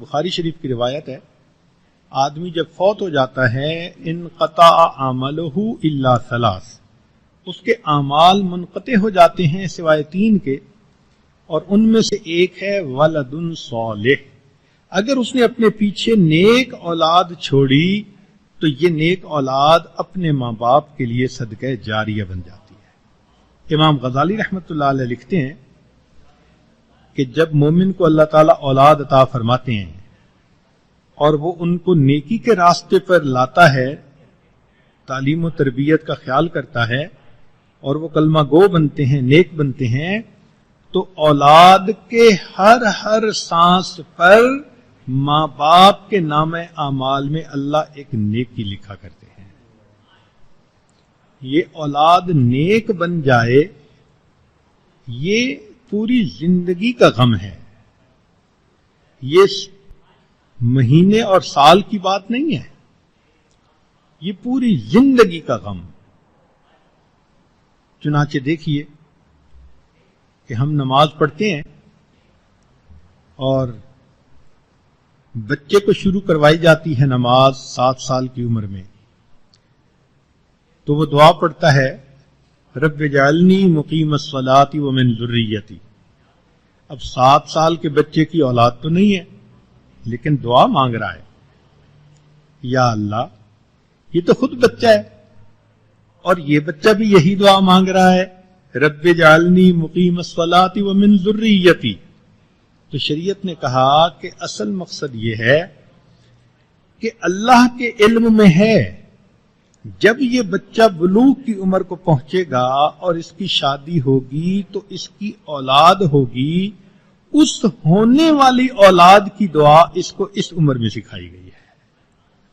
بخاری شریف کی روایت ہے، آدمی جب فوت ہو جاتا ہے انقطع عملہ الا ثلاث، اس کے اعمال منقطع ہو جاتے ہیں سوائے 3 کے، اور ان میں سے ایک ہے ولد صالح، اگر اس نے اپنے پیچھے نیک اولاد چھوڑی تو یہ نیک اولاد اپنے ماں باپ کے لیے صدقہ جاریہ بن جاتی ہے۔ امام غزالی رحمۃ اللہ علیہ لکھتے ہیں کہ جب مومن کو اللہ تعالیٰ اولاد عطا فرماتے ہیں اور وہ ان کو نیکی کے راستے پر لاتا ہے، تعلیم و تربیت کا خیال کرتا ہے، اور وہ کلمہ گو بنتے ہیں، نیک بنتے ہیں، تو اولاد کے ہر سانس پر ماں باپ کے نام اعمال میں اللہ ایک نیکی لکھا کرتے ہیں۔ یہ اولاد نیک بن جائے، یہ پوری زندگی کا غم ہے، یہ مہینے اور سال کی بات نہیں ہے، یہ پوری زندگی کا غم۔ چنانچہ دیکھیے کہ ہم نماز پڑھتے ہیں اور بچے کو شروع کروائی جاتی ہے نماز 7 سال کی عمر میں، تو وہ دعا پڑھتا ہے رب اجعلنی مقیم الصلاۃ ومن ذریتی۔ اب 7 سال کے بچے کی اولاد تو نہیں ہے، لیکن دعا مانگ رہا ہے، یا اللہ، یہ تو خود بچہ ہے اور یہ بچہ بھی یہی دعا مانگ رہا ہے رب اجعلنی مقیم الصلاۃ ومن ذریتی۔ تو شریعت نے کہا کہ اصل مقصد یہ ہے کہ اللہ کے علم میں ہے جب یہ بچہ بلوغ کی عمر کو پہنچے گا اور اس کی شادی ہوگی تو اس کی اولاد ہوگی، اس ہونے والی اولاد کی دعا اس کو اس عمر میں سکھائی گئی ہے۔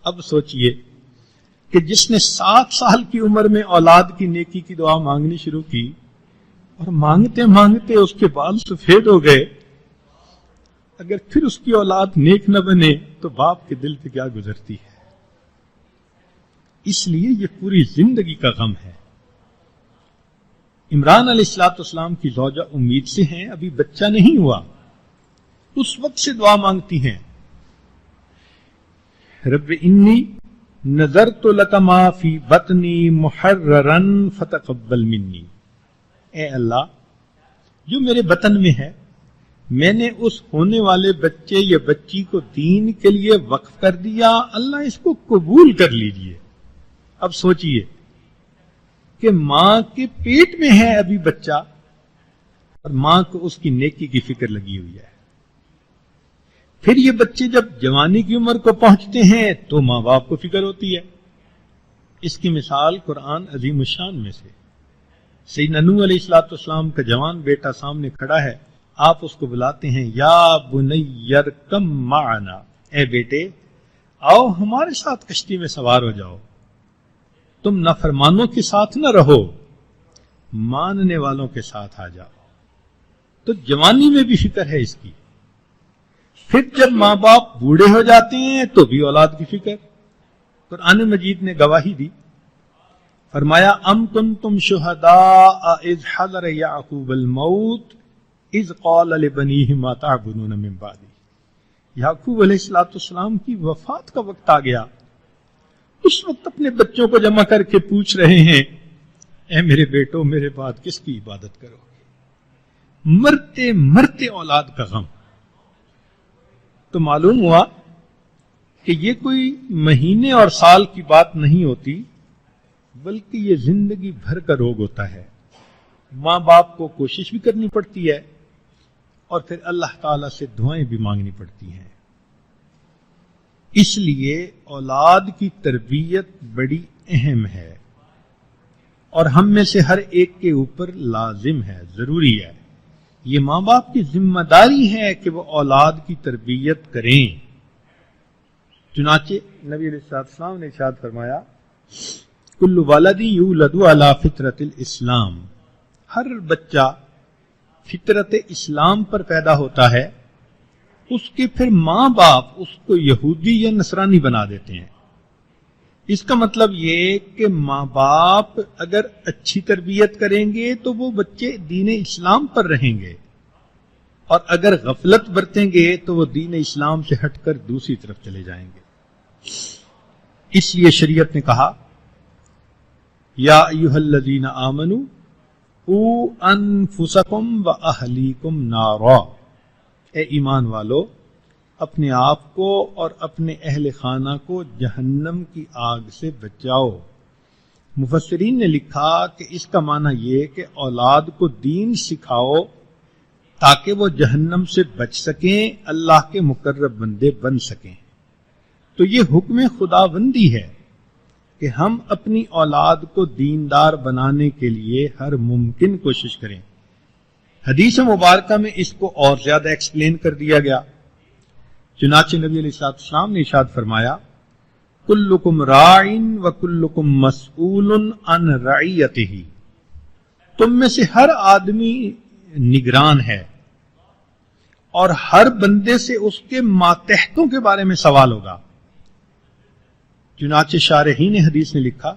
اب سوچئے کہ جس نے 7 سال کی عمر میں اولاد کی نیکی کی دعا مانگنی شروع کی اور مانگتے مانگتے اس کے بال سفید ہو گئے، اگر پھر اس کی اولاد نیک نہ بنے تو باپ کے دل پہ کیا گزرتی ہے۔ اس لیے یہ پوری زندگی کا غم ہے۔ عمران علیہ السلام کی زوجہ امید سے ہیں، ابھی بچہ نہیں ہوا، اس وقت سے دعا مانگتی ہیں رب انی نذرت لک ما فی بطنی محررا فتقبل منی۔ اے اللہ، جو میرے بطن میں ہے میں نے اس ہونے والے بچے یا بچی کو دین کے لیے وقف کر دیا، اللہ اس کو قبول کر لیجئے۔ اب سوچئے کہ ماں کے پیٹ میں ہے ابھی بچہ اور ماں کو اس کی نیکی کی فکر لگی ہوئی ہے، پھر یہ بچے جب جوانی کی عمر کو پہنچتے ہیں تو ماں باپ کو فکر ہوتی ہے۔ اس کی مثال قرآن عظیم الشان میں سے سیدنا نوح علیہ السلام کا جوان بیٹا سامنے کھڑا ہے، آپ اس کو بلاتے ہیں یا بنی ارکم معنا، اے بیٹے آؤ ہمارے ساتھ کشتی میں سوار ہو جاؤ، تم نافرمانوں کے ساتھ نہ رہو، ماننے والوں کے ساتھ آ جاؤ۔ تو جوانی میں بھی فکر ہے اس کی، پھر جب ماں باپ بوڑھے ہو جاتے ہیں تو بھی اولاد کی فکر۔ قرآن مجید نے گواہی دی، فرمایا ام کنتم شہداء اذ حضر یعقوب الموت اذ قال لبنیہ ما تعبدون من بعدی۔ یعقوب علیہ السلام کی وفات کا وقت آ گیا، اس وقت اپنے بچوں کو جمع کر کے پوچھ رہے ہیں اے میرے بیٹو، میرے بعد کس کی عبادت کرو گے؟ مرتے مرتے اولاد کا غم۔ تو معلوم ہوا کہ یہ کوئی مہینے اور سال کی بات نہیں ہوتی، بلکہ یہ زندگی بھر کا روگ ہوتا ہے۔ ماں باپ کو کوشش بھی کرنی پڑتی ہے اور پھر اللہ تعالیٰ سے دعائیں بھی مانگنی پڑتی ہیں۔ اس لیے اولاد کی تربیت بڑی اہم ہے اور ہم میں سے ہر ایک کے اوپر لازم ہے، ضروری ہے۔ یہ ماں باپ کی ذمہ داری ہے کہ وہ اولاد کی تربیت کریں۔ چنانچہ نبی علیہ السلام نے ارشاد فرمایا کل والد یولد علی فطرت الاسلام، ہر بچہ فطرت اسلام پر پیدا ہوتا ہے، اس کے پھر ماں باپ اس کو یہودی یا نصرانی بنا دیتے ہیں۔ اس کا مطلب یہ کہ ماں باپ اگر اچھی تربیت کریں گے تو وہ بچے دین اسلام پر رہیں گے، اور اگر غفلت برتیں گے تو وہ دین اسلام سے ہٹ کر دوسری طرف چلے جائیں گے. اس لیے شریعت نے کہا یا ایھا الذین آمنوا قوا انفسکم واہلیکم نارا، اے ایمان والو اپنے آپ کو اور اپنے اہل خانہ کو جہنم کی آگ سے بچاؤ. مفسرین نے لکھا کہ اس کا معنی یہ کہ اولاد کو دین سکھاؤ تاکہ وہ جہنم سے بچ سکیں، اللہ کے مقرب بندے بن سکیں. تو یہ حکم خداوندی ہے کہ ہم اپنی اولاد کو دیندار بنانے کے لیے ہر ممکن کوشش کریں. حدیث مبارکہ میں اس کو اور زیادہ ایکسپلین کر دیا گیا. چنانچہ نبی علیہ السلام نے ارشاد فرمایا کلکم راع وکلکم مسئول عن رعیتہ، تم میں سے ہر آدمی نگران ہے اور ہر بندے سے اس کے ماتحتوں کے بارے میں سوال ہوگا. چنانچہ شارحین حدیث نے لکھا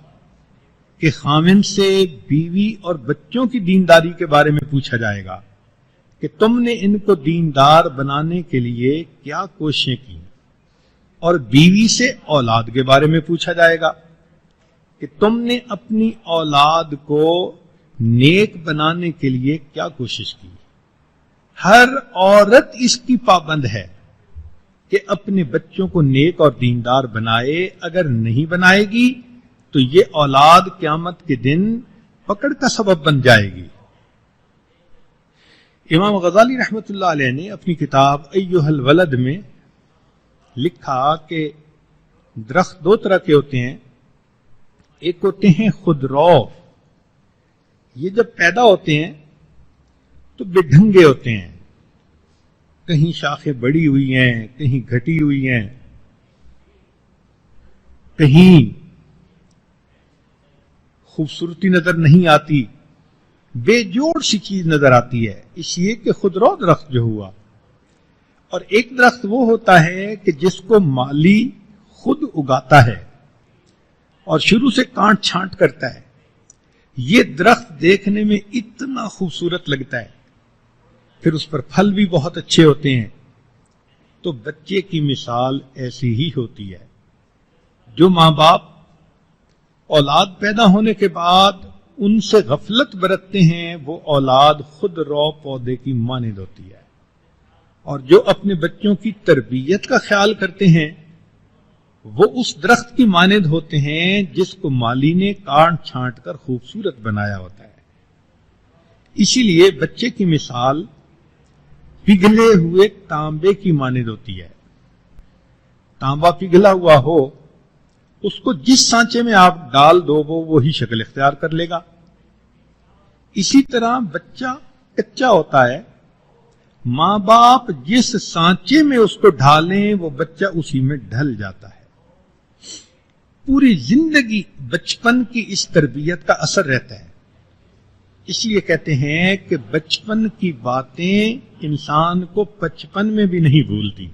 کہ خامن سے بیوی اور بچوں کی دینداری کے بارے میں پوچھا جائے گا کہ تم نے ان کو دیندار بنانے کے لیے کیا کوششیں کی، اور بیوی سے اولاد کے بارے میں پوچھا جائے گا کہ تم نے اپنی اولاد کو نیک بنانے کے لیے کیا کوشش کی. ہر عورت اس کی پابند ہے کہ اپنے بچوں کو نیک اور دیندار بنائے. اگر نہیں بنائے گی تو یہ اولاد قیامت کے دن پکڑ کا سبب بن جائے گی. امام غزالی رحمۃ اللہ علیہ نے اپنی کتاب ایھا الولد میں لکھا کہ درخت دو طرح کے ہوتے ہیں. ایک ہوتے ہیں خودرو، یہ جب پیدا ہوتے ہیں تو بے ڈھنگے ہوتے ہیں، کہیں شاخیں بڑی ہوئی ہیں، کہیں گھٹی ہوئی ہیں، کہیں خوبصورتی نظر نہیں آتی، بے جوڑ سی چیز نظر آتی ہے. اس لیے کہ خودرو درخت جو ہوا. اور ایک درخت وہ ہوتا ہے کہ جس کو مالی خود اگاتا ہے اور شروع سے کانٹ چھانٹ کرتا ہے. یہ درخت دیکھنے میں اتنا خوبصورت لگتا ہے، پھر اس پر پھل بھی بہت اچھے ہوتے ہیں. تو بچے کی مثال ایسی ہی ہوتی ہے. جو ماں باپ اولاد پیدا ہونے کے بعد ان سے غفلت برتتے ہیں وہ اولاد خود رو پودے کی مانند ہوتی ہے، اور جو اپنے بچوں کی تربیت کا خیال کرتے ہیں وہ اس درخت کی مانند ہوتے ہیں جس کو مالی نے کاٹ چھانٹ کر خوبصورت بنایا ہوتا ہے. اسی لیے بچے کی مثال پگھلے ہوئے تانبے کی مانند ہوتی ہے. تانبا پگھلا ہوا ہو، اس کو جس سانچے میں آپ ڈال دو وہ وہی شکل اختیار کر لے گا. اسی طرح بچہ کچا ہوتا ہے، ماں باپ جس سانچے میں اس کو ڈھالیں وہ بچہ اسی میں ڈھل جاتا ہے. پوری زندگی بچپن کی اس تربیت کا اثر رہتا ہے. اس لیے کہتے ہیں کہ بچپن کی باتیں انسان کو بچپن میں بھی نہیں بھولتی.